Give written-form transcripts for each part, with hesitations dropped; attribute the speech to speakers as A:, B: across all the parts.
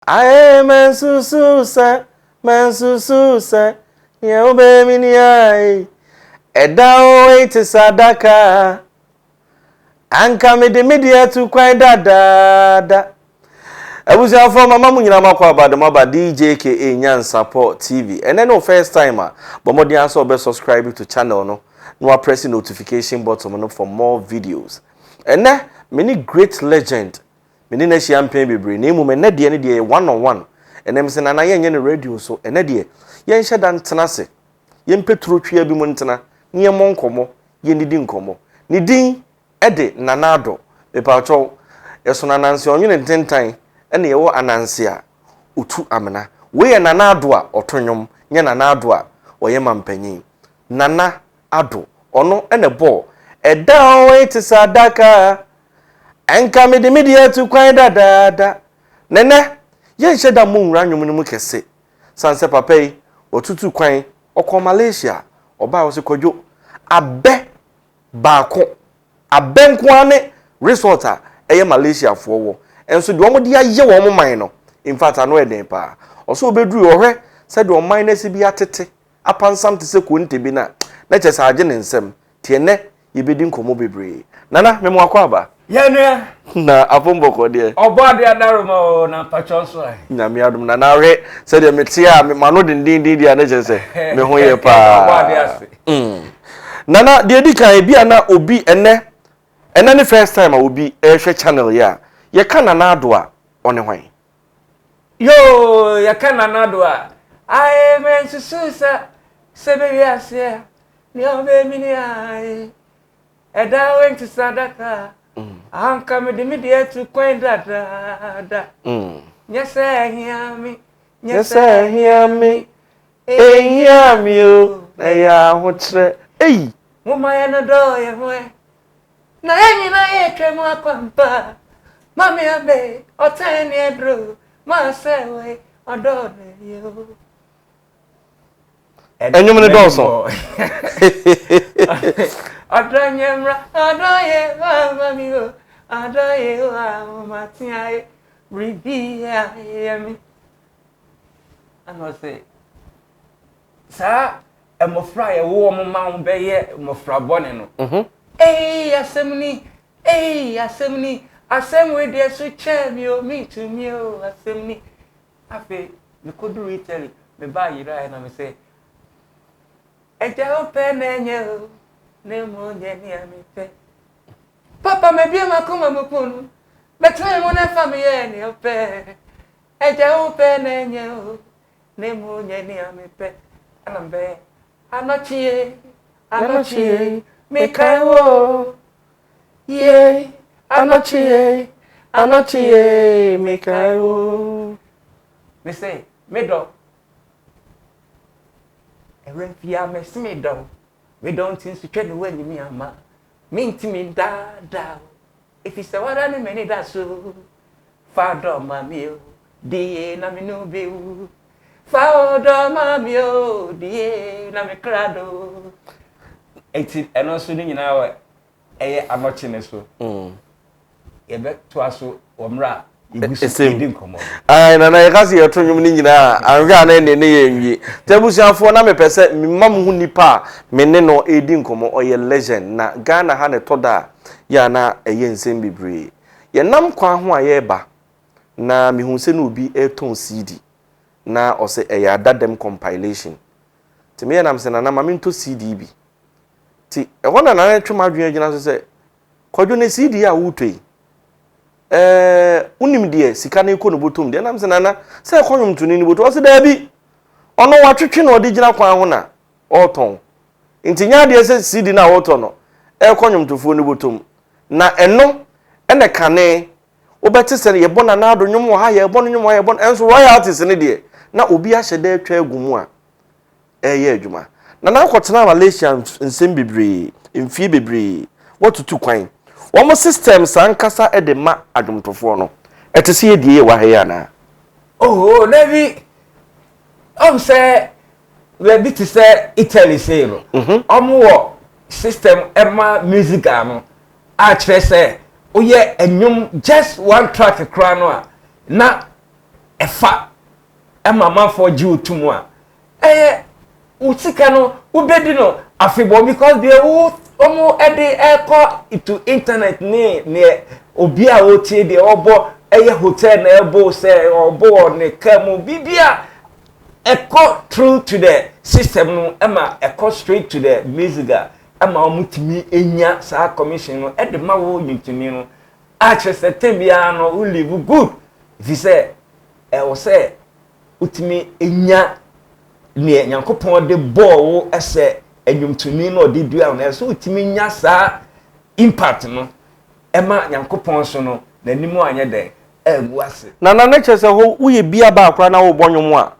A: Aye mensususa ya ubemi ni ai Y3te sadaka anka media tu kwan dada abusia for mama mu nyina makwa abadama Djka Nyansapo TV and then no first timer but more than so be subscribe to channel no press notification button for more videos and then many great legend many na champagne bebre na mu na de one on one and them say na yen radio so and de yen hye tena se yen petro twia bi mu ntena ne yen monkomo yen didi nkomo ne din ede nanado be pacho yeso nananse onwene tentan ene ye wo ananse a otu amena we ye nanado a otonyom nye nanado a oye mampanyin nana ado ono ene bo Y3te sadaka enka media tu kwan dada nene ye hye da mu nwra nwom mu kese sanse papa yi otutu kwan okọ Malaysia oba wo se kwadwo abe baako abenkwane resort a eye Malaysia fo wo enso de omo de aye wo mo man no in fact ano eden pa oso obeduru ohwe se de oman na se bi atete apansam te se ko ntebi na chese age ne nsem tie ne yebedi nkomo bebre nana memo akwa aba
B: Yenua
A: na apomboko de
B: obade adaroma na pacho so ai
A: na mi adum na na hwe se de metia me mano dindin dia na chese me ho ye pa
B: obade ase
A: nana de di kan bia na obi ene ne first time a obi ehwe channel ya ye kana na ado a one hwan
B: yo ya kana na do a ai men sususa sebewi ase ni obe mi ni ai Y3te sadaka anka media tu kwan dada nyese hiami
A: ehiami o na ya hotre ei
B: mama ya no do ye hoe na enyi na ye twemu akwampa mami abe otani edro ma sewe odo ne yo
A: enyum ne do so
B: adanyemra adoye mami o adoye wa matiae ribia yemi ano se sa emofra ye wo mo ma be ye mofra bone no asemni asem we de so che mi o mi to mi o asemni afi me koduru Italy me ba yira na me se eja ope na enye o ne mo nye ni amite papa me bia makoma mokunu betre mo na family ni ope eja ope na enye o ne mo nye ni amite anambe anochie me kaiwo ye anochie me kaiwo me say me do erefia me me do we don't think to tell the way me ama me intimi da if it's a wada ni many da so father mami o die na me no be u father mami o die na me krado eti eno so ni nyina wa eye anochi ne so ye be to aso omra igusidi nkomo
A: ai na ye kasi ye to nwum ni nyina anhwa na ne ye nwie tabusiafo na mepese mmam hu nipa me ne no edi nkomo oye legend na Ghana ha ne toda ya na eye nsem bibre ye nam kwa ho a ye ba na me hu se na obi eton CD na ose eye adadem compilation ti me nam se na na mame to CD bi ti e wona na twema adwen agina so se kwadwo ne CD a wutoi unim de Sika na iko no botom de nam se nana se kwonwom tuni ni boto ose da bi ono watwetwe na odi gina kwan ho na oton ntinya de se CD na oton no kwonwom tofo ni botom na eno ene kane obeti se ye bona na ado nwom ha ye bona nwom ha ye bona enso royal artist ne de na obi a hyede atwa agumu a ye adwuma na kwotena Malaysia nsem bebre mfie bebre wotutu kwan Womo system sankasa edema adwumtofo no etese yedie wa he yana
B: oh nevi say we bit to say Italy say no wo system ema music ano a kire say oye enwum just one track kra no a na efa mama for you tomorrow Sika no ubedi no afebo because they omo ede to internet ne obi a otie de obo hotel na ebo say obo ne kamu bibia through to the system no ema straight to the music ema omutimi enya sa commission no ede ma wo yintimi no actually tembia no we live good if you say we say utimi enya ne Nyankopon de ball ese enwumtuni no de dua na so utimi nya sa impact no ema Nyankopon so no nanimu anye den eguase
A: na chese ho uye bia ba akra na wo bonyom a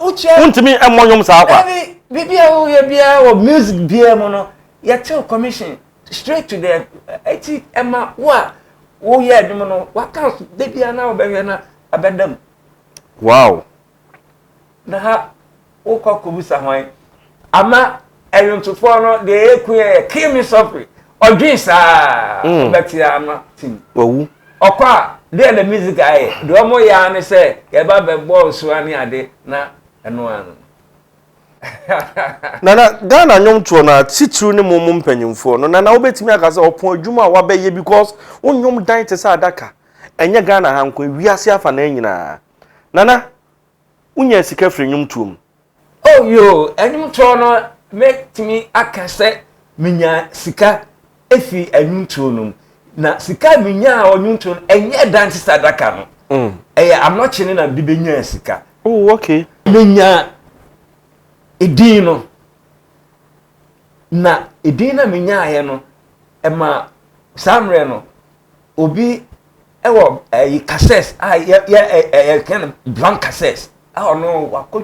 A: untimi emonyom sa akwa
B: bibia wo ye bia wo music bia mo no ya tell commission straight to the eti ema wo ye adum no waka de bia na wo be na abedam
A: wow
B: na ha o kokubusa hwan ama ayuntufo no de ekuye kimi sofri odwin sa beti ama tim
A: wawu
B: okwa de the music aye do mo ya ne se ye ba be ball so ani ade na eno anu
A: na Ghana nyom tuo na titru ne mom mpanyimfo no na obetimi aka se opon adwuma wa be ye because onyom dan te sa adaka enye Ghana hanko wiase afa na nyina nana unya sika fri nyom tuom
B: oh yo anyum tuo no make me aka se minya sika efi anyum tuo no na sika minya onyum tuo enye dan te sa adaka no I'm not chini na bibenya sika
A: oh okay
B: minya edino na edina minya aye no ema samre no obi ewo cassettes ya kind blank cassettes no wako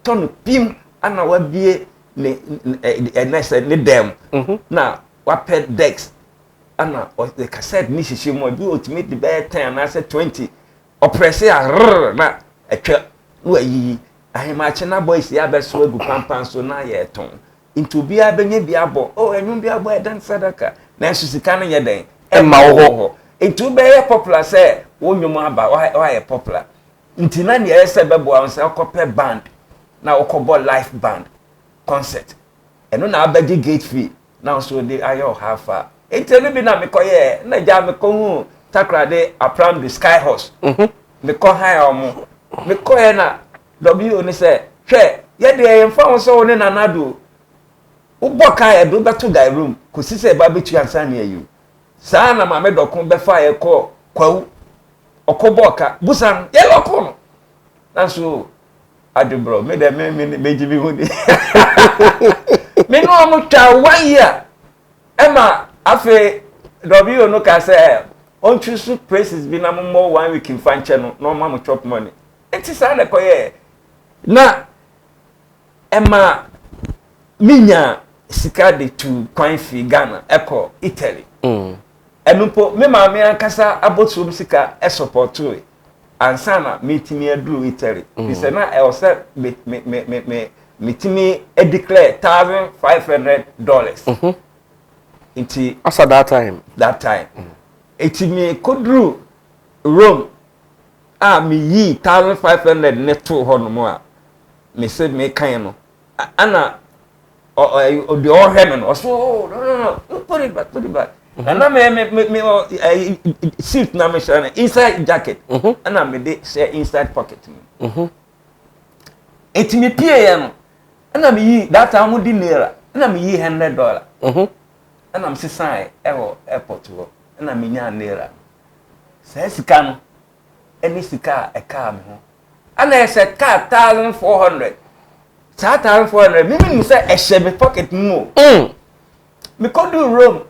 B: ton pim ana wabie ne dem na waped decks ana the cassette ni shishi mo bi ultimate be 10 na say 20 oppress na etwa wayi ahemache na boys ya beso egu pampan so na ye ton into bia benye bia bo enwum bia bo edan sadaka na susika no ye den emma wo ho into be ye popular say wonwum aba why ye popular into na ne ye se bebo am say okope band na okobo live band concert eno na abedi gate fee na so dey ayo hafa entenu bi na mekoye na ja mekohu takrade apram the sky horse meko ha omo mekoye na W ni say hwe ye de yemfa won so ne nanado uboka e do beto guy room ko si say ba betu ansa na ayu saa na ma me dokun be fa ye ko kwawu okoboka busan ye lokun na so Addo bro me de me jibi hudi me no mo twa 1 year ema afi W no ka say on choose places bi na mo 1 week in fanche no ma mo chop money enti saa na koye na ema minya sika de to kwan fi Ghana eko Italy enumpo me ma me ankasa abotu sika e support we ansana metimi aduru Italy bisa na e ose metimi declare $1,500 inti
A: asa that time etimi kodru Rome me yi 1,500 net to hono a me se me kan no ana the all heaven also no put it back and na me suit na me share inside jacket ana me dey share inside pocket me it me pay ya no ana me yi that time di naira ana me yi $100 ana me se sign airport wo ana me nya naira say sika no any sika e car me ho ana say car 1,400 1,400 me say e shebe pocket mo me could do Rome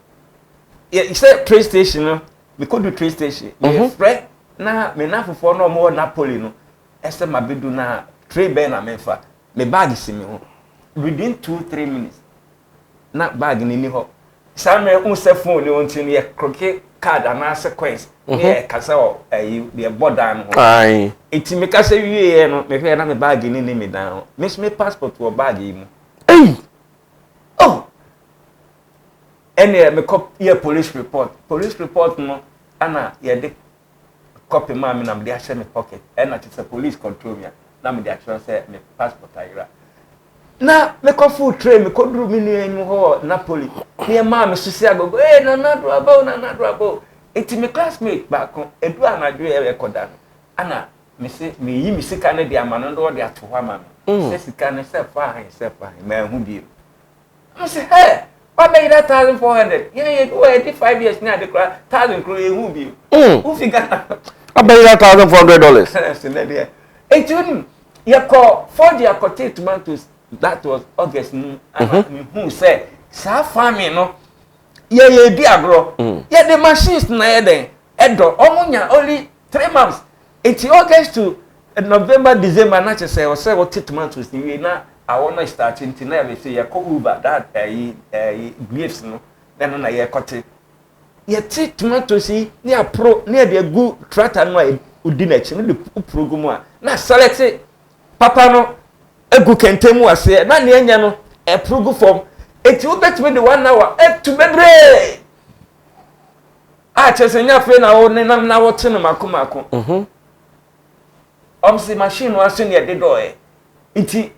A: you say train station no me could do train station me free na me na fofo no mo Napoli no e say ma bedu na train be na me fa me bag si me ho within 2-3 minutes na bag ni ho sa me unse phone ni wonti no ye croquet card and sequence ne kasa o the border no ai
B: iti me kasa wie no me hwe na me bag ni me dan me passport wo bag yi mu oh ene me cop here police report no ana ye de copy man na me dey share me pocket and na the police control me na me dey actually say me passport ayira na me ko full train me ko duru me ni enyim ho Napoli me ma me susi agogo na do abo eti me classmate back edu anadwo e recorda ana me say me yi me Sika na dia ma no do de ato ho ma me say Sika na say fine me hu bi I say hey what be that 1,400 yeah go 85 years na de 1,000 kro e hu bi who figure
A: I be that $1,400
B: say na dia eti you call for the acotate tomatoes that was August and who say sa farming no ye di agro ye the machines na ye den Addo omunya only 3 months it's August to November December na say o say what tomatoes ni we na I want to start in na we say ye call Uber that grapes no then na ye kote ye tomatoes ni apro ni de gu tractor no udi na chi ni the program a na select papa no egu kentemu ase na ne anya no program form eti wo betime de 1 hour to bebre chesenya fe na wo nenam na wo tene makomako omsi machine wa so ne de do iti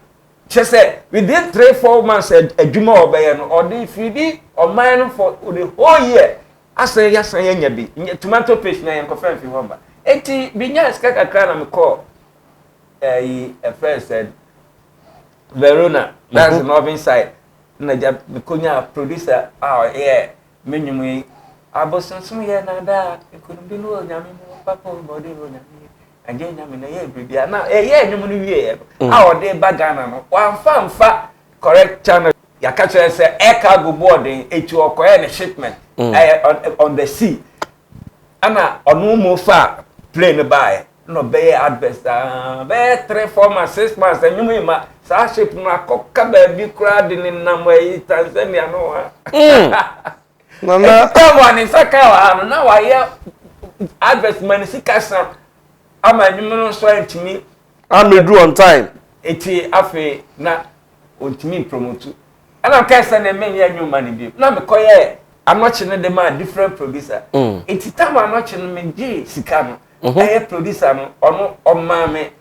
B: chese within 3-4 months adwuma obeye no odi fidi o man for the whole year ase ya san nya bi tomato paste na yanko fan fi homba eti binya ska kakra na me call a friend said Verona that's the northern side na ja konya producer yeah menyum abosunsun ye na da ekonobi no nyame mo papa body no nyame anje nyame na ye bibia na ye nyum no wie ode bagana no wanfa correct channel ya ka chere say cargo boarding etu okoye ne shipment on the sea ana onu mo fa plane by no be adverse be 3-4 months 6 months nyum ma sa ship no akoka ba bi kura de ni nam yi Tanzania no
A: Nana
B: come on in Saka wa na wa ye advertisement Sika san ama nyum no so antimi
A: do on time
B: eti afi na ontimi promote ana ka say na men ya nyuma ni bi na me koye anoche ne de ma different producer eti time anoche no me gi Sika no producer no ono omame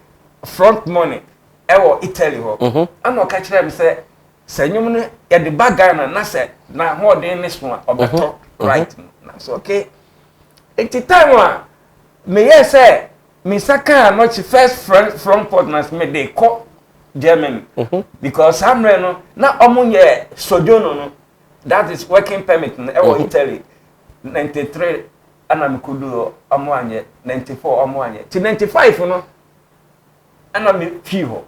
B: front money ewo Italy ho ana ka kire me say nyum no ya de bagana na say na hodin ne so obeto right na so okay eti time a me yes say me Saka no chi first front partners me dey call Germany because amre no na omunye sojono no that is working permit no ewo Italy 93 ana me kudu amwanye 94 amwanye ti 95 no ana me fi ho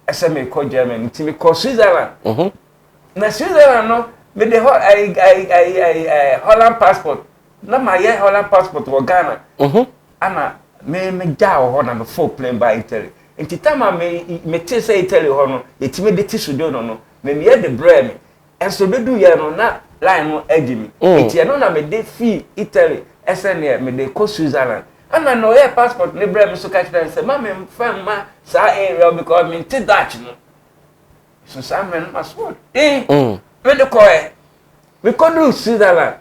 B: ese me call Germany ti me call Switzerland na Switzerland no me the Holland passport na my Holland passport wo Ghana ana me jaw ho na me full plane by Italy enti tama me te say Italy ho no yetime de ti sudo no me de bre me enso bedu ye no na line no agimi enti no na me de fi Italy SNE me de ko Switzerland ana no ye passport ne bre me so ka tire say ma me fam ma sa area because me ti Dutch no so some men must what we the koe we could do Switzerland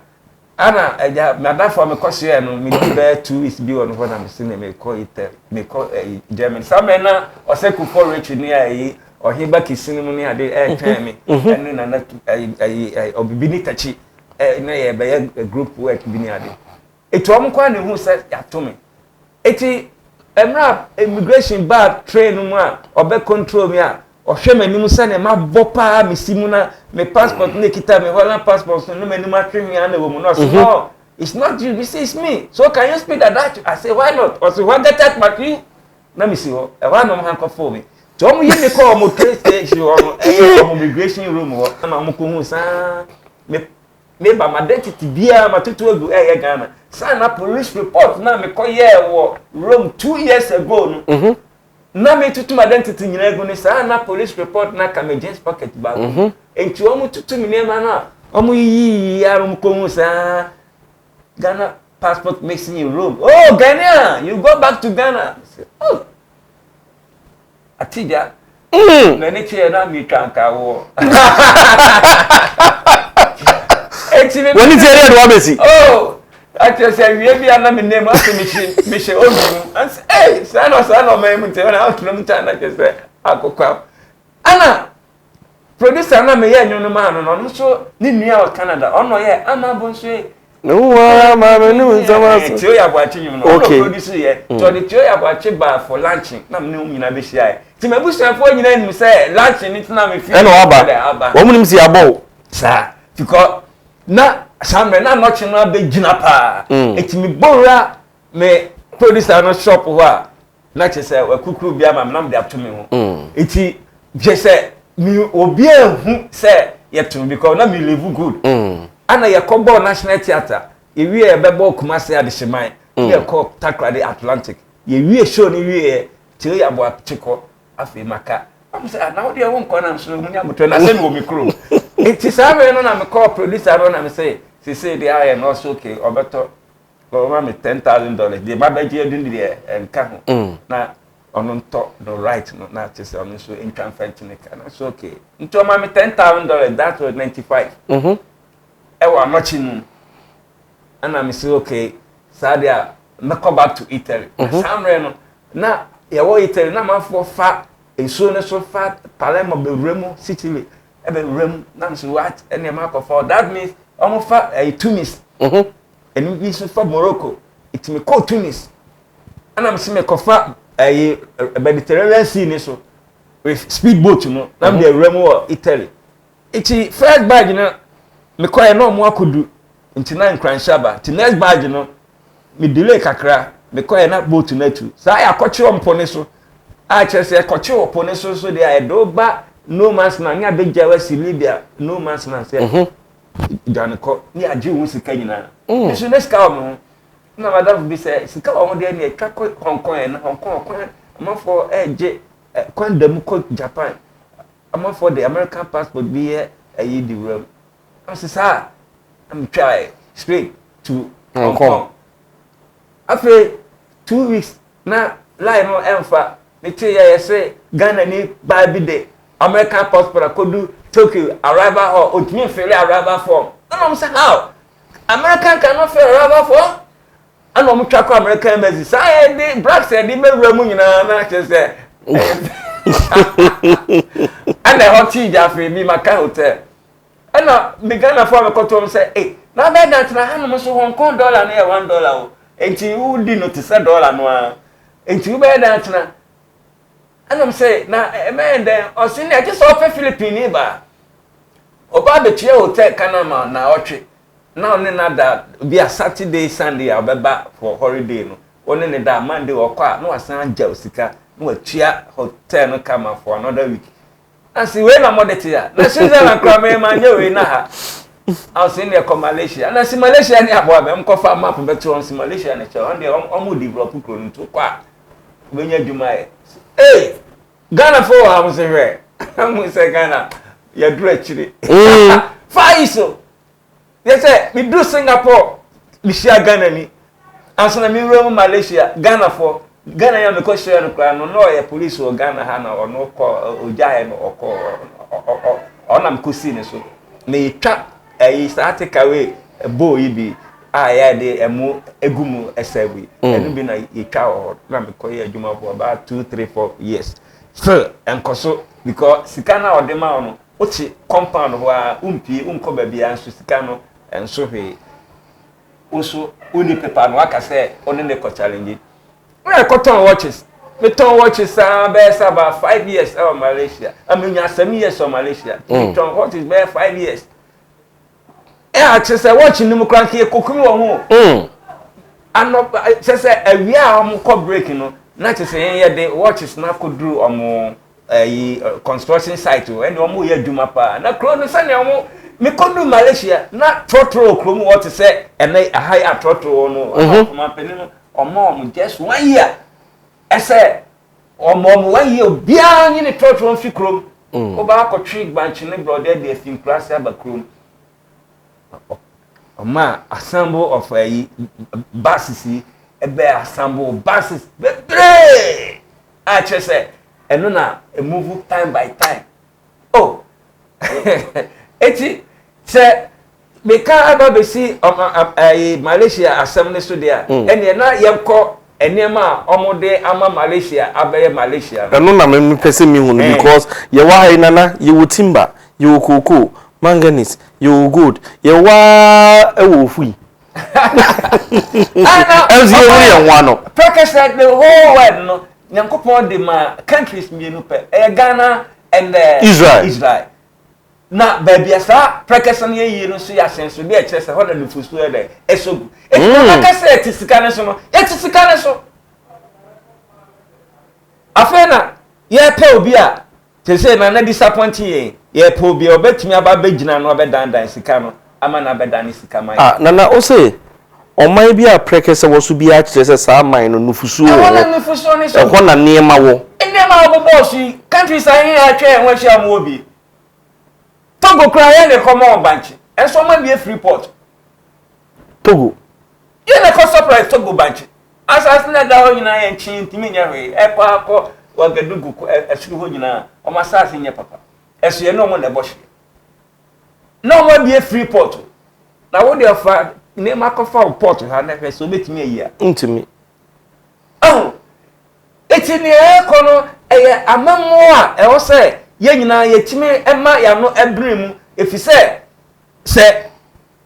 B: ana eja mada for me cause here no me be 2 weeks bi on for na me say me call Italy me call German some men na o say ku for rich ni ayi o hiba kisini mu ni ade tell me enu na na obibi ni tachi na ye be group work bi ni ade etu om kwa ne hu say ya to me eti emra immigration bar train mu a obe control me a ohwe manimu se ne ma bopa misimu na me passport ne kita me Holland passport no manimu atwemi ana wo mu no so no it's not you this is me so can you speak that I say why not or so what get that but you na me see ho e wa no han ko for me to mo yime ko mo train station o mo immigration room ho na mo ko hu sa me ba my identity bia matutu egu Ghana sa na police report na me ko ye wo Rome 2 years ago no na me tutu identity nyina egu ni sa na police report na ka James pocket bag enti omu tutu mi nema na omu yi arum ko hu sa Ghana passport makes me Rome oh Ghana you go back to Ghana oh atija na ne che na mi kanka wo enti me
A: when it's area do abesi
B: oh I just say we be na me name ask me she obi and say hey say no me mte na out no mta na just say akokwa ana producer na me ye nyono ma no so ni nua o Canada ono ye amabo so
A: no wa ma me no nzama so
B: tio ya bwachi nyum no producer ye to the tio ya bwachi ba for lunching na me no nyina be hia ti me busuafo nyina nim say lunching ni na me fi
A: e no aba wo munim si abo
B: sa because na samre na no chi na be gina pa etimi bora me producer no shop ho a na che say akukuru bia ma na me de ato me ho eti je say mi obi ehu say yetum because na me live good ana yakobo national theater ye wie e bebo kumase adehyeman ye ko takrade Atlantic ye wie show ni wie ti ya bo chiko afi maka am say na odi e won ko na so munya moto na say no mi kro eti sabe no na me call producer no na me say they are not okay obeto go ma me $10,000 the babaji edun de enka ho na ono nto no right no na say ono so intran fentinic na so okay nto ma me $10,000 that was 95 e wa machi nu ana me say okay sadia me come back to Italy samre no na ye wo Italy na ma fo fa enso ne so fa Palermo be remu Sicily e be remu na so what ene ma ko for that means almost fa Tunis and we so for Morocco it me call Tunis and I'm see me ko fa Mediterranean Sea ni so with speedboat no na be remu Italy it first bag na me ko e no mo akodu ntina nkranshaba ti next bag no me delay kakra me ko e na boat na tu sa ya koche ompo ne so a chese koche ompo ne so so dey do ba no man's land nya be jawa si Libya no man's land say Janko ni aji wo sika nyina so next ka mo na madam bi say sika wo de na twa Hong Kong na Hong Kong amafo eje kwandam ko Japan amafo the American passport bi e ayi di room am say sir I'm try straight to Hong Kong after 2 weeks na line no emfa me tie ya say Ghana ni ba bi de American passport kodu Tokyo arrival or ultimate fail arrival form. And I'm saying how American cannot fail arrival form. And I'm trying American embassy. Say the black said they may remove na say. And the hot tea Jaffe me my hotel. And now began a form of to say, hey, now that na hand so Hong Kong dollar near $1. And you did notice $1 no. And you bear that na. And I'm saying na man then or seen I just offer Philippine ba. Oba be tie hotel Kanama na otwe. Na onne na da be a Saturday Sunday abeba for holiday no. Onne ne da Monday okwa na wasan ja osika na watua hotel no kama for another week. And see we na modete ya. Na Switzerland kwa me manye we na ha. I seen there come Malaysia. Na si Malaysia ni abo be mkofa map be to on si Malaysia ne che. On dey omo develop kro nto kwa. We nya dwuma e. Hey, Ghana for I'm saying, I'm saying Ghana, you do actually. Fine so. They say we do Singapore, we share Ghana ni. And so we run Malaysia, Ghana for Ghana ya because share no plan no ya police or Ghana hana or no call ojae no or call or nam kusi ne so. Me twa start take away a boy bi ya de emu egumu esewi. Enu bi na twa or na me call ya juma for about 2 3 4 years. So enkoso because sika na odema no uchi compound ho a umpi umko bia nso sika no enso hwe uso uni paper no aka say oni ne ko challenge we cotton watches me ton watches be about 5 years in Malaysia I mean 7 years in Malaysia me ton watches be 5 years a chese watch ni mu kranke kokumi wo ho ano chese awia am ko break no na chese yen de watches na koduru omo construction site and omo ye dwuma pa na kro no sane omo me kodu Malaysia na trotro kro mu what say and a high trotro no omo peni no omo just 1 year I say omo 1 year bia ni trotro fi kro oba ko tree branch ni brother dey fin class aba kro Oma assemble of buses ebe assemble buses bebre I just say eno na move time by time oh eti say Beka aba be si Malaysia asem so dia ene na yekọ enema omode ama Malaysia abaye Malaysia
A: eno na me pese mi hunu because ye wa hai nana ye wo timber ye wo cocoa manganese ye wo gold ye wa ewo fui as you we one no
B: practice like the whole world no nyankopon de ma countries mienu pe Ghana and Israel na baby asa prekesa na yi no so ya senso de ekire se hoda no fusu e de esogu e na kasa etisika ne so no etisika ne so afena ye pe obi a te say na disappoint ye pe obi obetimi aba begina no obedandan sika no ama na bedan sika mai
A: na o say oman bi a prekesa wo so bi a kire se sa man no nufusu wo e ho na niema wo
B: wo boss countries ahin a twa en wa hia mo obi Togo cry the common bank. And someone be a free port.
A: Togo.
B: You know, surprise Togo bank. As I said, that you and chin to me, a papa, what the do a school, you know, or my sass in your papa. As you know, on the bush. No one be a free port. Now, what they are name a coffee port, I never so meet me a year.
A: Into me.
B: Oh, it's in the air corner, a memoir, I will say. Ye nyina ye time ema ya no ebrem efi se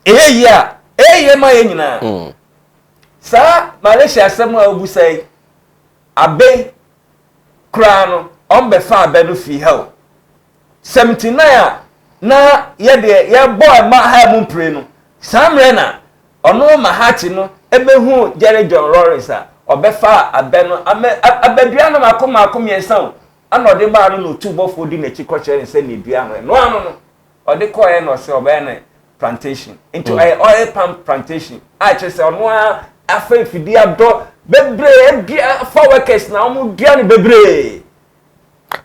B: ye ma ye nyina sa Malaysia asem a obu sai abe kra no on be fa abe no fi hell 79 na ye de ye boy ma ha mu pre no samre na ono ma hati no ebehu Jerry John Lawrence a obefa abe no abadua no makoma yensan ano de ba no tubofo di na chikoche nse ne dua no ano ode koye no se obene plantation into oil palm plantation a chese ono afa fidi ado bebre bia for workers na omo dua ne bebre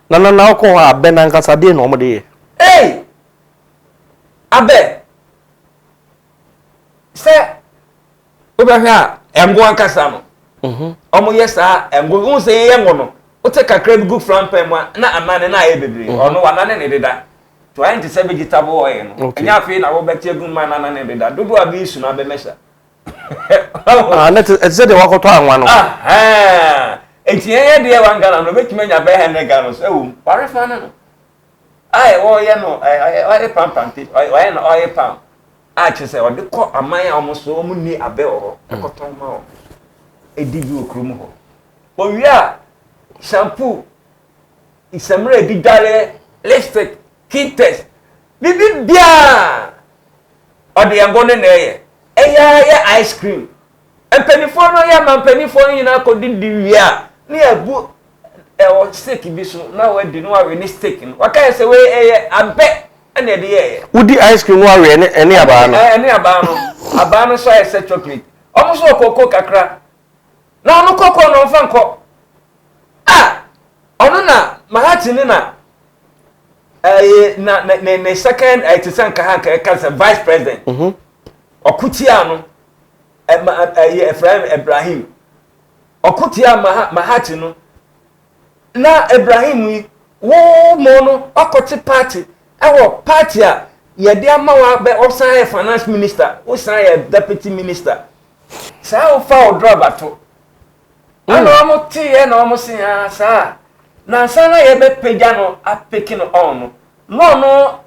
A: na ko abe na nkasa de no omo de
B: abe se obahwa emgo ankasa no omo yesa emgo unse ye ngono Ote kakra bi gu frampen mu na amane na aye bebre ono wana ne deda to ayi nti se vegetable oil no enya afi na wo beti egun man na ne deda dodo abi isu na be mesha
A: net eze de wakoto anwa no
B: enti ye de wanga no betime nya be he ne ga no so ewu ware fa na no ai wo ye no ai pam oil no oil pam a chese o de ko aman a omo so omo ni abe oro ekoto ma o edibi okrum ho o wi a shampoo isamre di dale lipstick kit test bibi bia ode yangone na ya ice cream empenifo no ya mampenifo nyina ko di wi na abu o steak bi so na we di no we ni steak no waka se we abe na de ye
A: udi ice cream wa we ene aba no
B: aba no so ese chocolate omo so koko kakra na no koko no fa nko ono na mahati ni na na second itisanka hanka kansa vice president okutia no Efraim Ibrahim okutia mahati no na Ibrahim yi wo mo no akoti party ewo party a ye de amawa be osan finance minister osan deputy minister sa o fa o drop ato ano mo tie na mo sin sa na sana ye be peja no apeki no on no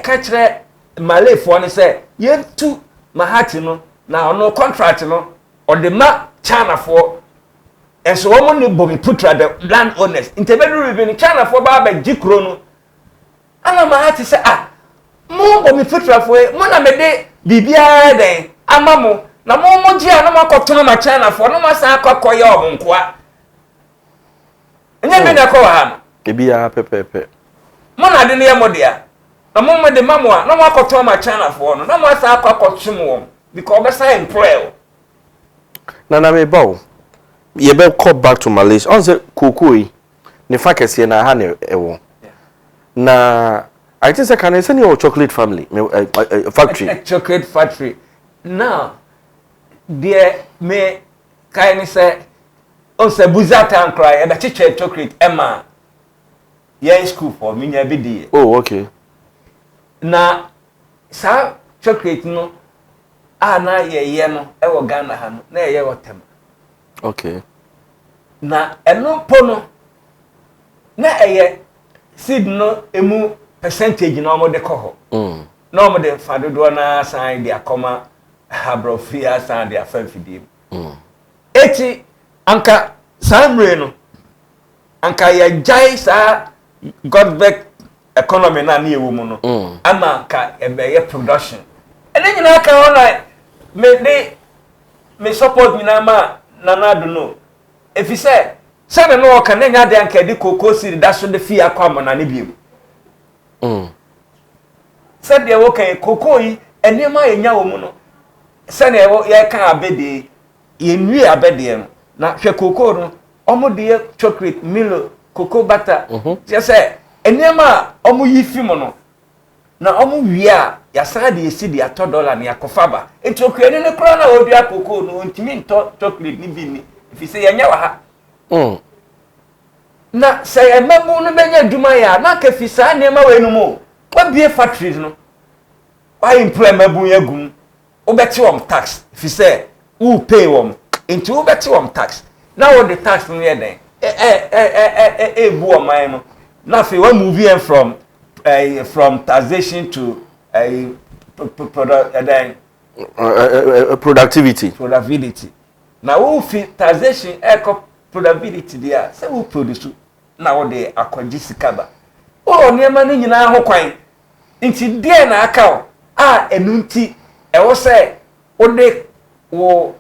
B: ka kire malefo ne se ye tu mahati no na ono contract no o de ma China for enso wo ni bomi putra the land owners interbedu be ni China for ba jikro no ana mahati se mo bomi putra for mo na me de bibia den amamo na mo ji ana makoto ma China for no ma sa akokoye obunkoa enye me na ko ha
A: ebia pepepe
B: mo na de ne modia na mo de mamoa na mo akoto ma China for no na mo sa akokoto mo because be say employer
A: na me bawo ye be call back to Malaysia on say kokoi ne fa kese na ha ne ewo na I think say can send your chocolate family factory
B: a chocolate factory now there me kind say on say buzata and cry e be teacher chocolate emma ye in school for me nya be dey
A: oh okay
B: na sa chocolate no na ye no e wo Ghana ha no na ye wotem
A: okay
B: na eno po no na eye seed no emu percentage na omo de ko ho na omo de fadodo na san de akoma habrofia san de afamfidie eti anka samre no anka ye jai sa godback economy na na ewo mu no ama ka ebeye production ene nyina ka ona me support nyina ma na do no efise se no ka na nya de anka de koko siri da so de fi akwa mo na ne biem se de wo kan koko yi ene ma enya wo mu no se na ye kan abede ye nwi abede no na hwe koko no omo de chocolate milo cocoa butter just say enema omo yi fi mo no na omo wi a ya san de esi de $100 na yakofaba enti okuani ne kro na odua cocoa no ntimi nto chocolate ni bi ni fi say yanya wa ha na say ememu no benya duma ya na ka fi sa nema we no mo wa bie factories no wa employment bu ya gum obeti wom tax fi say who pay wom enti obeti wom tax na what the tax no ye den bu o man no na fe we move from taxation to productivity na we fi taxation productivity there say we produce na what the akwaji sikaba o niema ni nyina ho kwan nti de na aka o enunti e wo say o de wo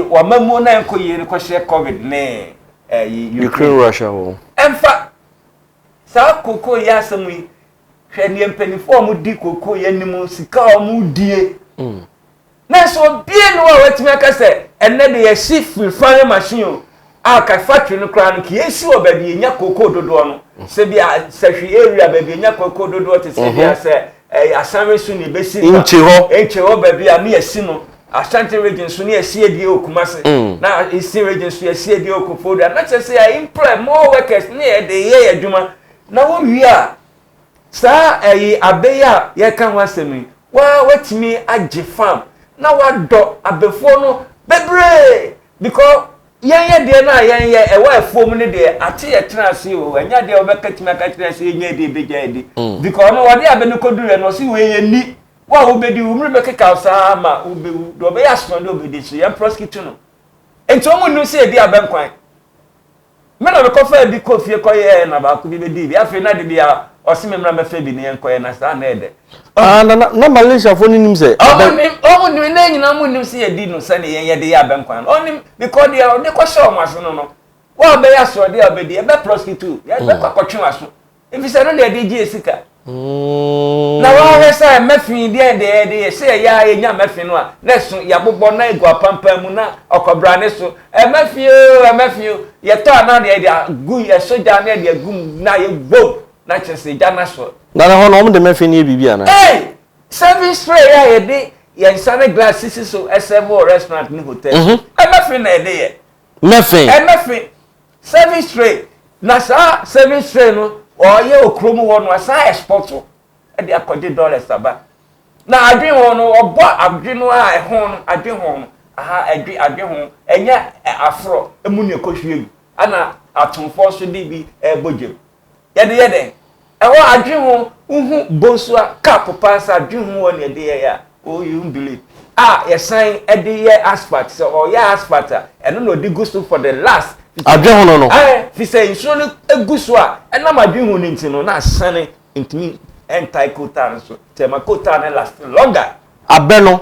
B: wa mamu na enko yiri ko share covid ne
A: Ukraine Russia wo
B: emfa sa koko ya samu hwe ne mpanifo mu di koko ya nimu sika mu die na so bie no wa watimi aka se enne de ya shift refining machine o aka factory no kra no ki esi o ba bi nya koko dodo no se bia se hwe area ba bi nya koko dodo te se bia se asanwe su ni besi enche ho ba bi a na esi no Ashanti region so ne esi edi okumase na esi region so esi edi okufodo na chese ya employ more workers ne e de ye adwuma na wo wi a sa abeya ye kan wasemi wa watimi age farm na wado abefo no bebre because yen de na yen ye e wa afom ne de ate ye tenase o anya de obekatimi akatira se enya de beja edi because no wade abenu kodure no si we ye ni wa obedi umre mekeka sa ma obewu do be yason do obedi so yan prosecutor no ento mu nu se edi abenkwan me na be kofa bi kofie koye na ba ku bi bedi bi afi na de bia osime mra mefa bi ne enkoye na sa na ede
A: na Malaysia fo nim se
B: omu ni na nyina mu nim se edi no se ne yen ye de abenkwan onim because de ko show maso no wa be yason de obedi e be prosecutor ya be kwakotwe aso if se no de Djka Sika na wa hesa mafin de se ya nya mafin no a na so ya bobbo na egu apampa mu na okobra ne so mafin ye to na de gu ye soja na de gum na ye gbo na chese ja na so
A: na ho de mafin ye bibia na
B: service tray ya ye de ye nsane glass sisi so SMO restaurant ni hotel mafin na de ye mafin service tray na sa service tray no oye okromu wono asa export e de akode dollars aba na adwen wono obo adwen no a ehon no adwen hon aha adwen hon enya afro emu ne kohwie ana atomfo so de bi bojem yede ewo adwen hon uhu bonso a cap pass adwen hon woni de ya o you believe yesan e de ye asphalt so o ya asphalt eno no de gusto for the last
A: adwen hono no
B: fi say nso no eguso a na madwen hono ntino na asane ntimi entai kota so tema kota na last longer
A: abeno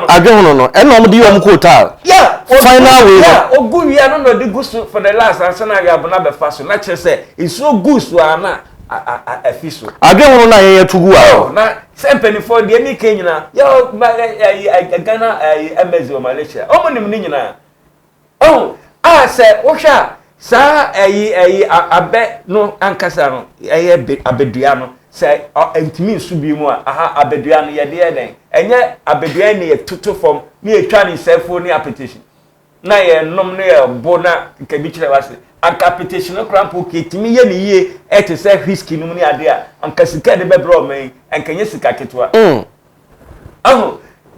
A: adwen hono no eno mo de yom kota final way
B: ogu wi ano no de guso for the last ansana ga bona be faso na chese nso guso ana afiso
A: adwen hono na ye tugu a
B: na sempeni for de mi kenyina yo Ghana emezi o Malaysia o mo nim ni nyina se osha sa abe no ankasa no abedua no se entimi nsu bi mu a aha abedua no ye de eden enye abedua ne ye tutu form ne ye twa ni selfo ni application na ye nom ne ye bo na nka bi kire wase anka petition no krampo ketimi ye ne ye e te say whisky no ni ade a anka sika de bebro men anka nye sika ketwa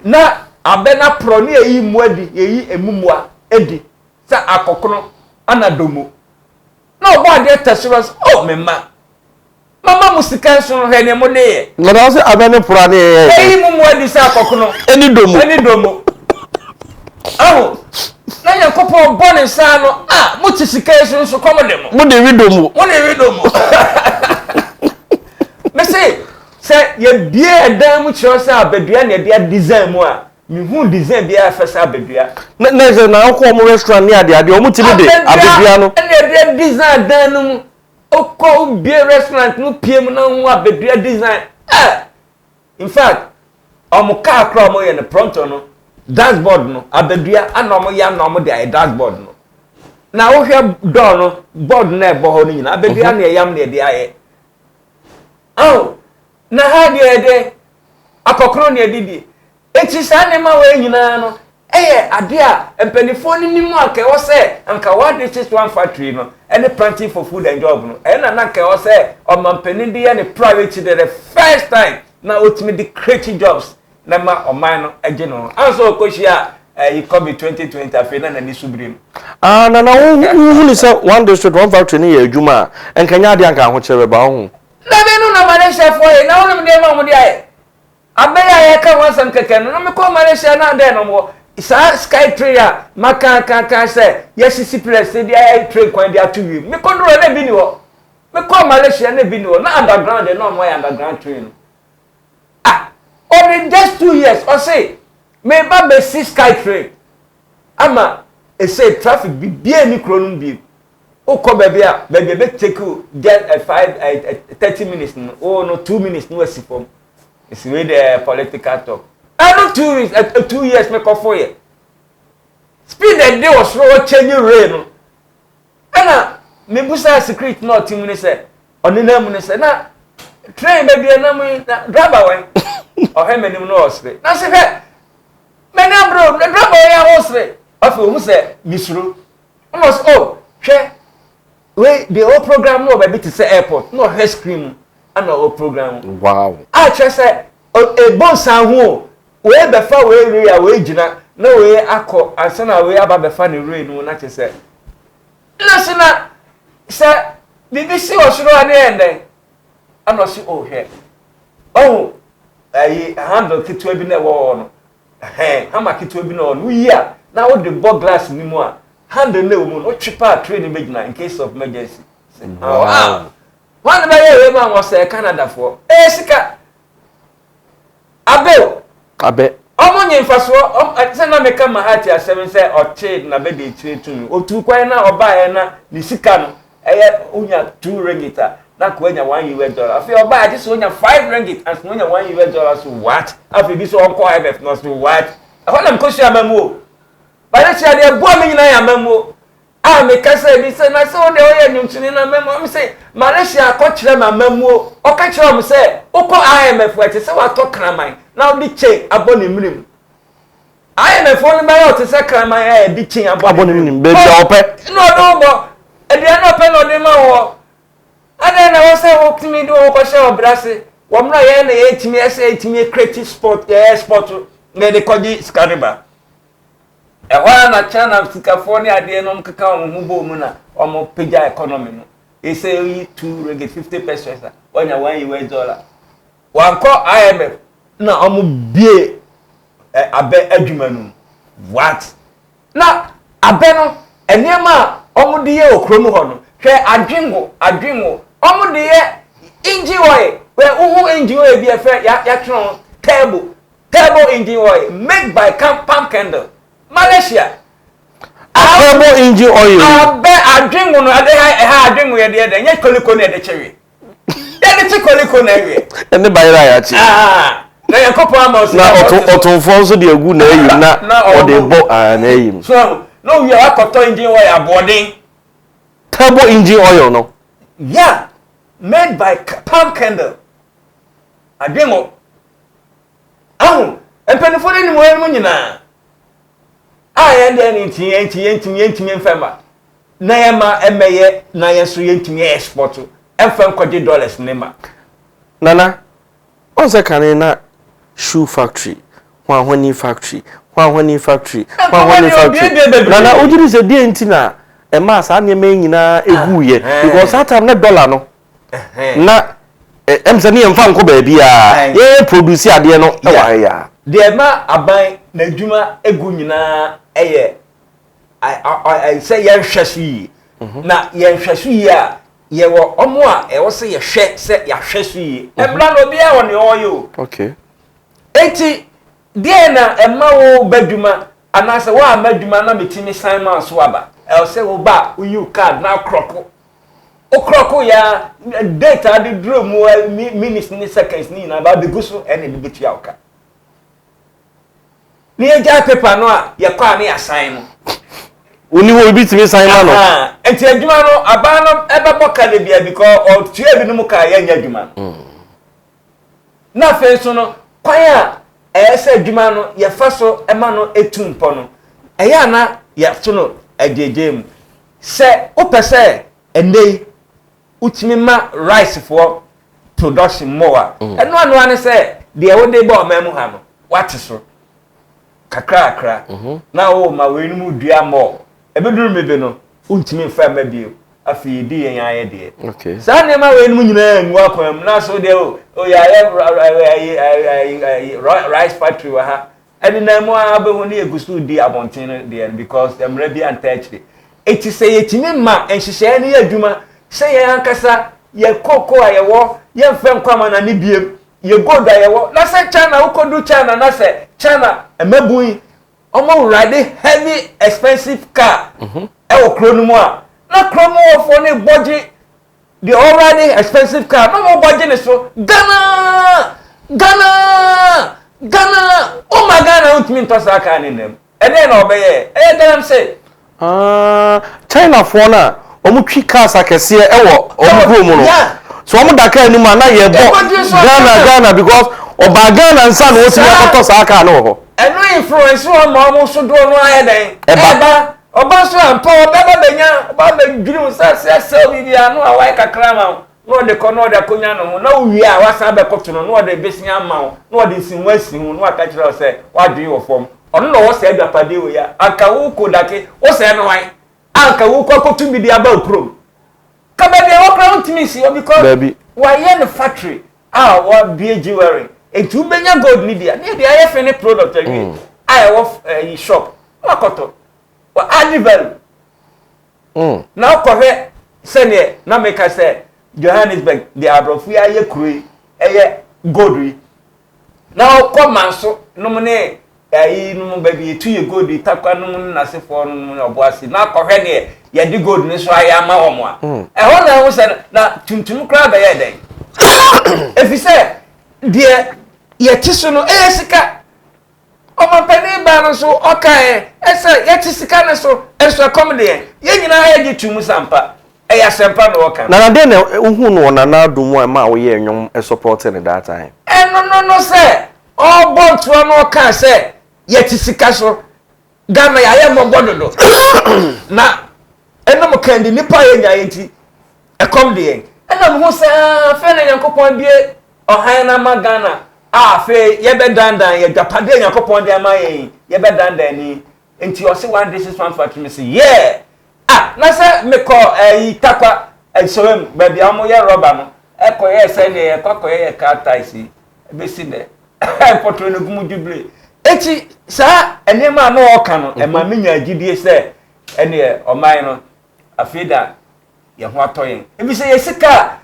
B: na abena pro ne yi muadi yi emumua edi sa akokono anadomo na obo ade tesros oh mema mama musika so he ne mo de ye
A: na da se abene pro ne ye
B: yi muadi sa akokono
A: eni domo
B: na Yakopo bone sa no muti sika so komo de mo
A: mo de widomo
B: me say ye bie edan mu chiro sa abedua na dia design mu a mi hu design bia fa sa abedua
A: na se na ko mo restaurant ni ade o muti de abedua no
B: na dia design dan no okọ bie restaurant no piem na hu abedua design in fact omo ka akra mo ye ne pronto no dashboard no abedua anomo ya anomo de dashboard no na wo hwe door no board na ebo ho no nyina abedua na yam na de aye na ha de akokoro na edidi echi sa ne ma we nyina no ade a empanifo ni nimu aka wo se anka wa de chis one factory no any planting for food and job no na nka wo se o mampani de ne private the first time na otimi de create jobs na ma oman no age no anso okohia you come 2020 afena na ni subrim
A: na hu ni say one district one factory ni ya adwuma enkanya ade anka ho kire ba ho
B: na benu na Malaysia for e na wonu de ma mo de aye abeya ye ka wansam keke no me ko Malaysia na de no mo isa Y3te ya maka say yes plus de aye train kwan de atu wi me ko ndoro na bi ni wo me ko Malaysia na bi ni wo na underground de no mo ya underground train only just 2 years or say me ba be Y3te ama e say traffic bi bia ni kronum bi oko baby be take you get 30 minutes no 2 minutes no asi form it's with the political talk no 2 weeks 2 years me ko 4 years speed and day was slow change rain no ana me busa secret no team ni say onina mu ni say na train baby na mu driver wen o he menim no osre na say me na bro driver ya osre afi o mu say misuro almost hwe we the whole program no be to say airport no hair screen and no whole program
A: wow
B: just say a boss ho we be fa we area we gina na we akọ ansana we aba be fa ne rain no na say na say BBC osoro ade ende and say here ayi handle kitwa bi na wo no hama kitwa bi na wo no yia na wo the bog glass ni mu a handle na wo no chipa train begina in case of emergency wow one by we man was Canada for Sika abe omonye mfaso say na meka mahati a 7 say o trade na be dey trade to o tu kwan na oba na ni sika no unya 2 ringgit na ko nya $1 afi oba just unya 5 ringgit and unya $1 so what afi bi so onko IMF no so what ahona mkoshi amamu ba chia de bo me nyina ya mamu me kasa bi say na so de oya nyumtuni na mamu me say Malaysia ko kire mamu o ka kire mo say uko IMF we say wa to kraman na di chain aboni minim IMF oni ba yo to say kraman di chain aboni
A: minim be bia ope
B: no bo e dia no pe no de ma wo ada na wo say wo timi do wo ko share obrase wo mra ye na ye timi ese timi creative sport sport na de koji skariba ehwa na chana California ade no mkeka wo bo mu na omo pega economy no e say 2 ringgit 50 pesos onya $1 wanko IMF na omo bie abe adwuma no what na abe no enema omo de ye okromu ho no hwe adwengo omo de ye engine oil we uhu engine oil bi efe ya tron table engine oil made by palm candle Malaysia
A: table engine oil
B: abe adwengo no ade ha adwengo ye de nye koliko na de chewe ya de koliko na ewe
A: ene bayira ya chi
B: na Yakopo amos
A: na otonfo so de agu na eyim na o de bo na eyim
B: so no we are akoto engine oil aboarding
A: table engine oil no
B: yeah made by palm candle adwengo empenifo ni mo nyina ende ni ntinye mfema na yema emeye na yeso yentimi export emfa nkwaje dollars nema
A: nana onse kane na shoe factory hwahwani factory nana ojiri se die ntina e ma sa ne me nyina eguye because that time na dollar no na emse ne mfa nko ba bia ye produce ade no e wa ya
B: de ma aban na adwuma egu nyina eye I say yen hwesu na yen hwesu yi a ye wo omo a e wo se ye hwe se ya hwesu yi emla no bia wo ne oyo
A: okay
B: enti de na emma wo badwuma anase wo amadwuma na metimi sign man so aba e say wo ba you card na kroko o kroko ya data the draw mu minutes ni seconds ni na ba beguso ene de betu awka ni eja paper no a ye kwa na ya sign no
A: oni wo bi timi sign man no
B: enti adwuma no aba no ebe boka le bia because o tue bi no mu ka ya nya adwuma na fe so no kwaya ese adwuma no ye fa so ema no etumpo no eya na ya so no ajejem se opese endei utimi ma rice for production more eno anu ane se de wo de ba ma mu ha no wate so kakra na o ma we nu mu dua mo ebeduru mebe no untimi fa ma bio afi di yen aye de
A: okay
B: sa ne ma we nu nyina ngu akwam na so de o ya rice factory wa ha eni na mu abehu ne egusu di abontin de because them ready and touch it is say yetimi ma enhihye ne adwuma say ye ankasa ye koko ayewo ye mfem kwama na ne biem ye gold ayewo na say China ukodu China na say China emabun omo ride heavy expensive car e wo kronu mu a na kromo wo for ne budget the already expensive car no more budget so Ghana oh my Ghana utmi ntosa aka ne nem ene na obeye e dem say
A: China for na omutwi cars akese e wo omkro mu no so omo daka enu ma na ye bo Ghana because oba Ghana nsa no otimi akotosa aka na ho
B: enu influence wo ma so do no ayeden eba oba so ampo beba benya oba bedwiri sa se bibia no awai kakra ma no de kono de akonya no na uwie a wasa be koto no de besia ma no de sinwa sin no aka kire o se wadwe wo fom ono no wo se adapade wo ya aka wo kodake wo se no wan anka wo kokotu bi de aba okrom kabade wo kra untimi si because wa ye no factory wa BG wearing etu benya gold ni dia ne dia ye fini product again wo shop wakoto wa animal na kohe sene na make say Johannesburg the abrofu ya ye krui eye gold na komanso no ne ayi no baby tu ye gold takwa no na se for no oboase na kohe ne ye di gold ni so aya ma wo mo a ho na wo se na tuntum kra ba ye den efise de ye tiso no Sika Oma peni ba no so okae ese yeti sika ne so enso komde ye nyina ya gitu sampa e ya sempa no oka
A: na de na uhu no na na adumu ma wo ye enwom e support ne that time
B: no se o bonto no oka se yeti sika so Ghana ya ye mo bododo na eno mo kandi nipa ye nya yenti e komde ena mo se fe na yankopon bie ohan na ma Ghana fe ye be dandan ye japade yakopon de amaye ye be dandan ni enti o se one this is one factory me say yeah na se me ko takwa sorem ba bia mo ye rubber no e ko ye se ne ye ko ye ka taisi be si ne potro no gumu duble enti sa enema no o ka no e ma menya gidie se ene o man no afida ye ho atoyen e bi se ye sika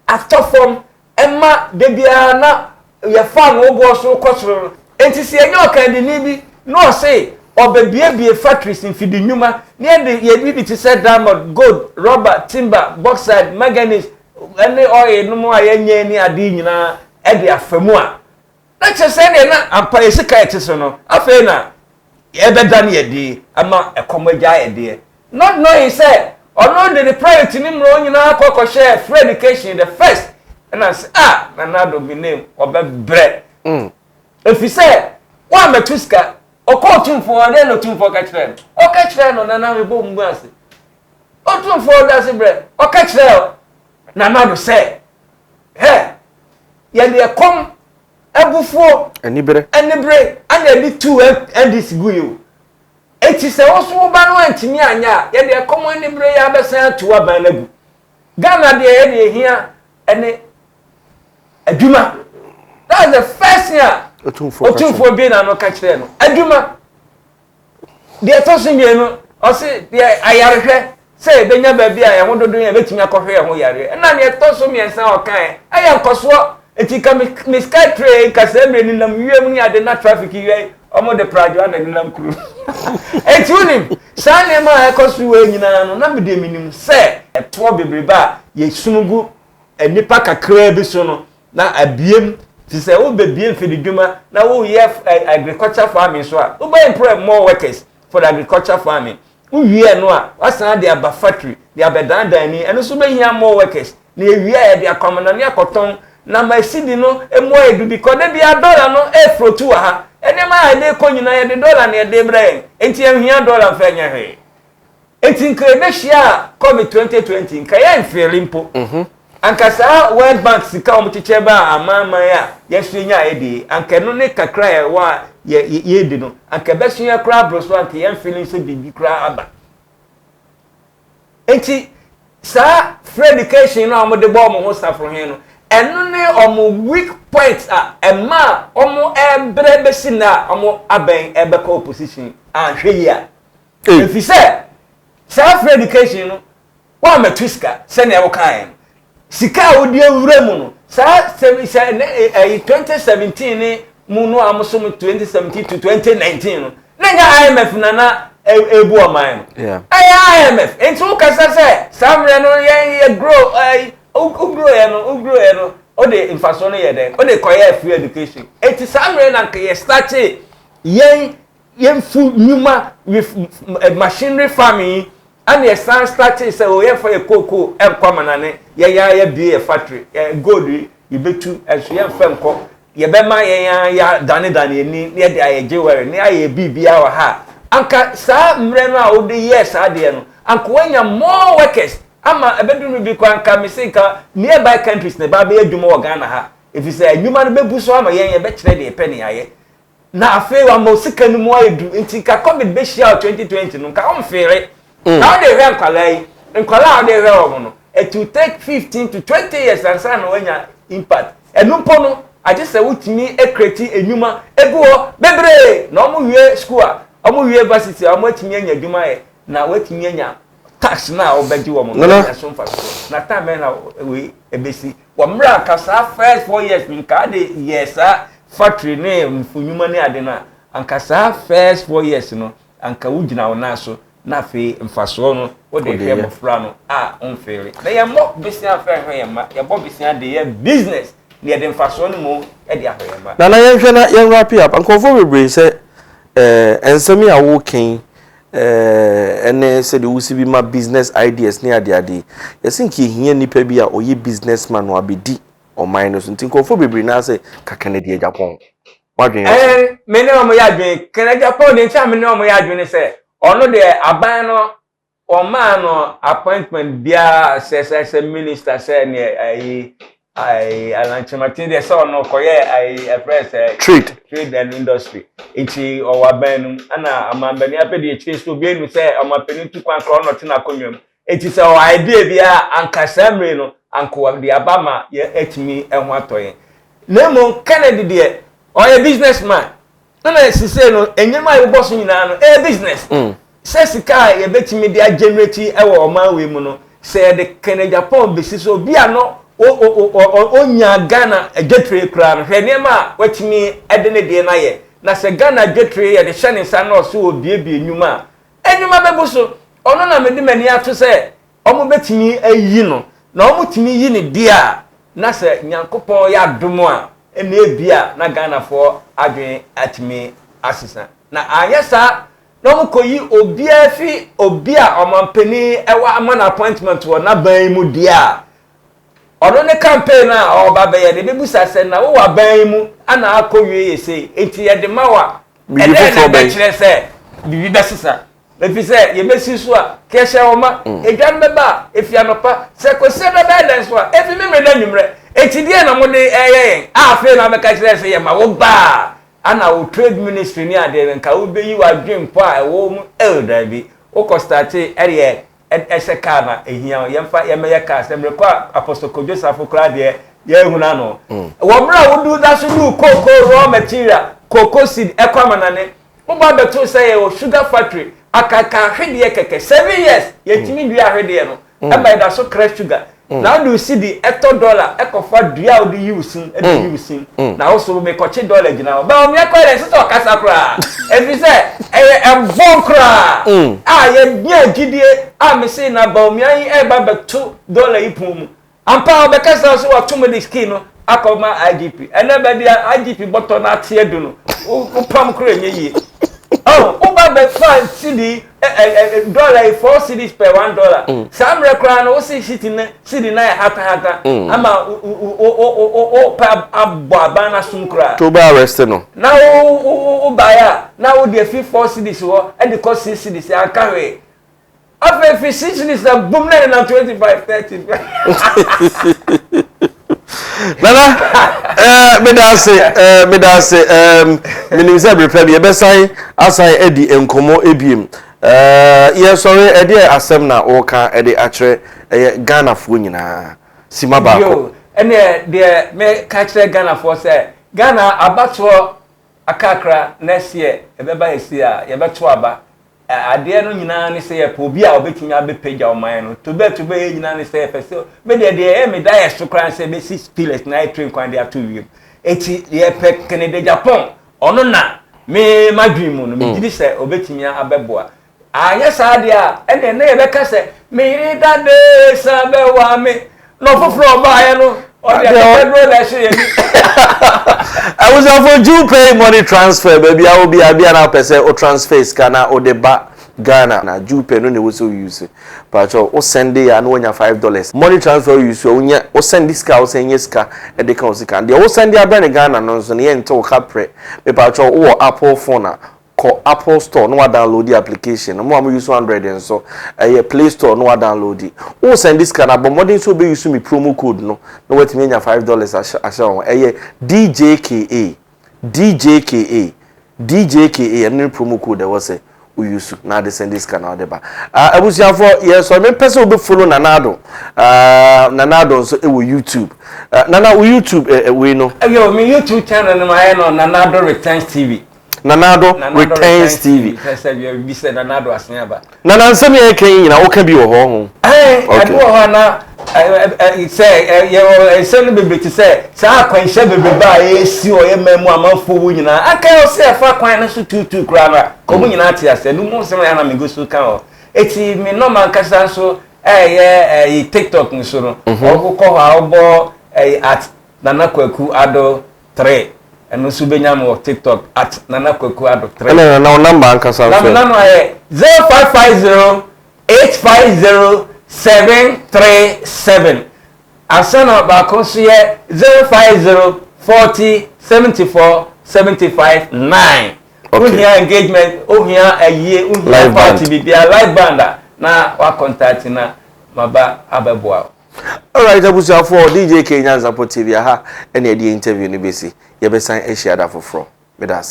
B: atofom emma de bia na ye fan wo so kwotro enti se enyo kan de ni bi no say obebiebie factories in fidi nyuma near the ye bi ti said diamond gold rubber timber bauxite manganese any oil no mo ayenye ni ade nyina e de afamu a na chese ne na ampa Sika etese no afa na ye beda na ye de ama ekomagya ye de not knowing say ono de the priority ni mro nyina akoko share free education the first and I say na na do be name obebre if you say wa metuska okotumfo ade no tumfo ka kire no na na we bo mbu ase Otum for that bre. O catch there. Na na do say. Hey. Ye de kom ebufo
A: enibre
B: anya bi two and this go you. Eti se wo so ba no antimi anya ye de kom enibre ya besan to aban lagu. Ghana de ye de hia ene aduma. That's the first year. Otum for be na no catch there no. Aduma. De tosin bi no o se de ayarehwe say benya ba bia ye ho dodo ye betimi akɔhwe ye ho yare. Na ne toso miensa o kan aye nkoso eti ka mi sky train ka se mre ni nam wiem ni ade na traffic yi omo de prajo na ni nam kru. Eti unim sa ne ma ekoso we nyina no na me de minim se eto bebreba ye sunugu enipa kakra bi so no na abiem ti se wo bebiem fi de dwuma na wo ye agriculture farming so a wo buy employ more workers for the agriculture farming. Uwie no a wasan de aba factory de abedandan ni eno so behia more workers na ewie ya de akwamana ne akoton na masidi no emo edu because de bia dollar no float wa ha ene ma de ko nyina ye de dollar na ye de brain enti ehia dollar fa nya hwe enti nkre shia covid 2020 nka ye mfelimpo ankasa World Bank Sika omuchiche ba amama ya yesunya ede anka no ne kakra ye wa ye de no anka besunya kra broso anka ye mfelin so bibi kra aba enti sa free education no amode bo mo ho safro hen no eno ne omo weak points ema omo ebre besi na omo aben ebeka opposition ahwe ya if say self education no wa metwiska se na e wo kan Sika odi ewure mu no sa 2017 ni mu no amoso 2017 to 2019 no na IMF na ebu oman no IMF enti kasa se samre no ye grow grow no o de inflation ye den o de koye free education enti samre na nke ye start yen fu nyuma with machinery farming and ye start say o ye for a cocoa manane ye be a factory gold you betu enso ye fam ko ye be ma ye ya dane ni ye de aye jewere ni aye bibia wa ha anka sa mre no a o de yes ade no anka wanya more workers ama ebedunu bi kwa anka misika nearby countries na ba be adwuma wo Ghana ha if you say adwuma no bebu so ama ye be kire de pe ne aye na afi wa mo sika no mo ayedu enti ka covid be shia 2020 no ka on fere how they run kwalai nkwala they run no it will take 15 to 20 years and say no wanya impact enumpo no I just say wutimi create enuma eguo bebre na omo wie school omo wie university omo atimi anya adwuma ye na watimi anya tax na obeji wo mo na so mfa na time na we ebesi wo mra kasa first 4 years nka de yes factory ne mfunyuma ne ade na anka sa first 4 years no anka wugina wona so na fe mfaso no wo de hwe mofra no onfere na ye mo bisia fa hwe ye ma ye bo bisia de ye business ne de mfaso no mo e de ahwe ye ma
A: na ye hwe na ye wrap up ankofo bebre se ensemi awo ken ene se de wusi bi ma business ideas ne ade ye sinki hia nipa bi a oye businessman no abedi o minus ntinkofo bebre na se kakane de Japan wadwen
B: me ne omo ya dwen kana Japan de ncha me ne omo ya dwen se ono de aban no o man no appointment bia se minister se ne ai alanchematin de so no koye ai press trade and industry ichi o waban ana amambani apedi echi so bi enu se amapeni tukwan kro no tina konwam ichi se o idea bia ankasamre no anko de abama ye etimi eho atoye nemo Kennedy de o ye businessman na sise no enyema ye boss nyina no business se Sika ye betimi de generate ewo oman we mu no se de Kennedy Japan besi so bia no nya Ghana J3te kra no hwe niema watimi edene de na ye na se Ghana J3te ye de hye ne sa na so obiebie nyuma enyuma bebuso ono na medi mani ato se omo betimi ayi no na omo timi yi ne dia na se nyankopon ya domo a ene ebia na Ghana fo adwen atimi asisa na ayesa no mo koyi obia fi obia omampani ewa amana appointment wo na ban mu dia ono ne campaign na oba be ye de bebusa se na wo ban mu ana akowie yese enti ye de mawa ene na be kire se bibi besisa If say ye besi so a kesha oma edwan beba efianopa se ko se da dance so efi me meda nwumre etidie na mo de eye afi na be ka kire se ye ma wo ba ana wo trade ministry ni ade nka wo be yi wa dwempo a wo mu elder bi wo ko start ere ese ka na ehia yemfa yemeye ka se mre kwa apostle Joseph kra de ye huna no wo bra wo do that so do cocoa raw material cocoa seed ekwamanane wo ba beto say ye sugar factory akaka hwede keke 7 years yetimi dua hwede no e ba da so crash sugar now do see the $1 ekofa dua wo di use na wo so me kochi dollar gina ba o me kwere so kasa kra efi say e bon kra ye bia gidie me say na ba o me an e ba beto dollar ipum mu ampa o be kasa so wa tomo the skin no akoma IGP ena ba dia IGP bottom na tie do no o pam kra enye oh, over the $5 dollar 4 cedis per $1. Some recran o cedi na hata. Ama o pa abana sunkra.
A: To ba arrest no.
B: Now o buyer, now the 4 cedis wo and the cost 6 cedis aka we. After 6 cedis boom na 25 30.
A: Nana medase minimze prepare be besan asan edi enkomo ebiem ye sorry edi asem na o ka edi akere Ghana fo nyina sima ba ko
B: ene de me ka kire Ghana fo say Ghana abato akakra next year ebeba esia ye beto aba ade no nyina ne se ye po bi a obetimi abepeja oman no to be ye nyina ne se ye pese me de me da ye sokran se be 6 pillars na train kwan de ato wiem eti ye pe Canada Japan ono na me madwin mu no me gidi se obetimi abeboa anya sa de a ene na ye be ka se me ri da de sa be wa me no foforo ba ye no o de pedro le se ye
A: I was for you pay money transfer baby I will be na person o transfer scanner o de ba Ghana na you pay no ne wo so use but o send ya no nya $5 money transfer use o send this car o send yeska e de kan o sika de o send ya brand Ghana no so ne ente o kapre me pa cho o Apple phone na ko Apple Store no download the application no mo use 100 and so Play Store no download it o send this car na but modern so be use me promo code no wait me nya $5 asha Djka and promo code there was we use now they send this canal deba abusia for yes so me person will be follow nanado so e wo YouTube nana we YouTube we know
B: yo me YouTube channel no my no Nanado Returns TV
A: Nanado Returns TV
B: say we say Nanado asnya ba
A: nana nsem ye kan nyina wo kan bi wo ho
B: adu ho na say you say no be say sa kwan hye bebe ba esi o ye mamu amanfo wo nyina aka o say fa kwan na so tutu kura na ko mu nyina ate ase no mu nsem ya na me go so kan o eti me no man kasa so TikTok nso no o ko ha obo at nanakwaku Addo 3 eno so benya mo TikTok at nanakwaku Addo 3
A: na number anka sa so
B: na 0550 850 737 asana ba ko so ye 050 40 74 75 9 ohia engagement ohia aye ohia party bibia live band na wa contact na maba abeboa.
A: All right, abusia for DJ Kenyan Zapo TV ha ene di interview ni besi ye besan e share da for medase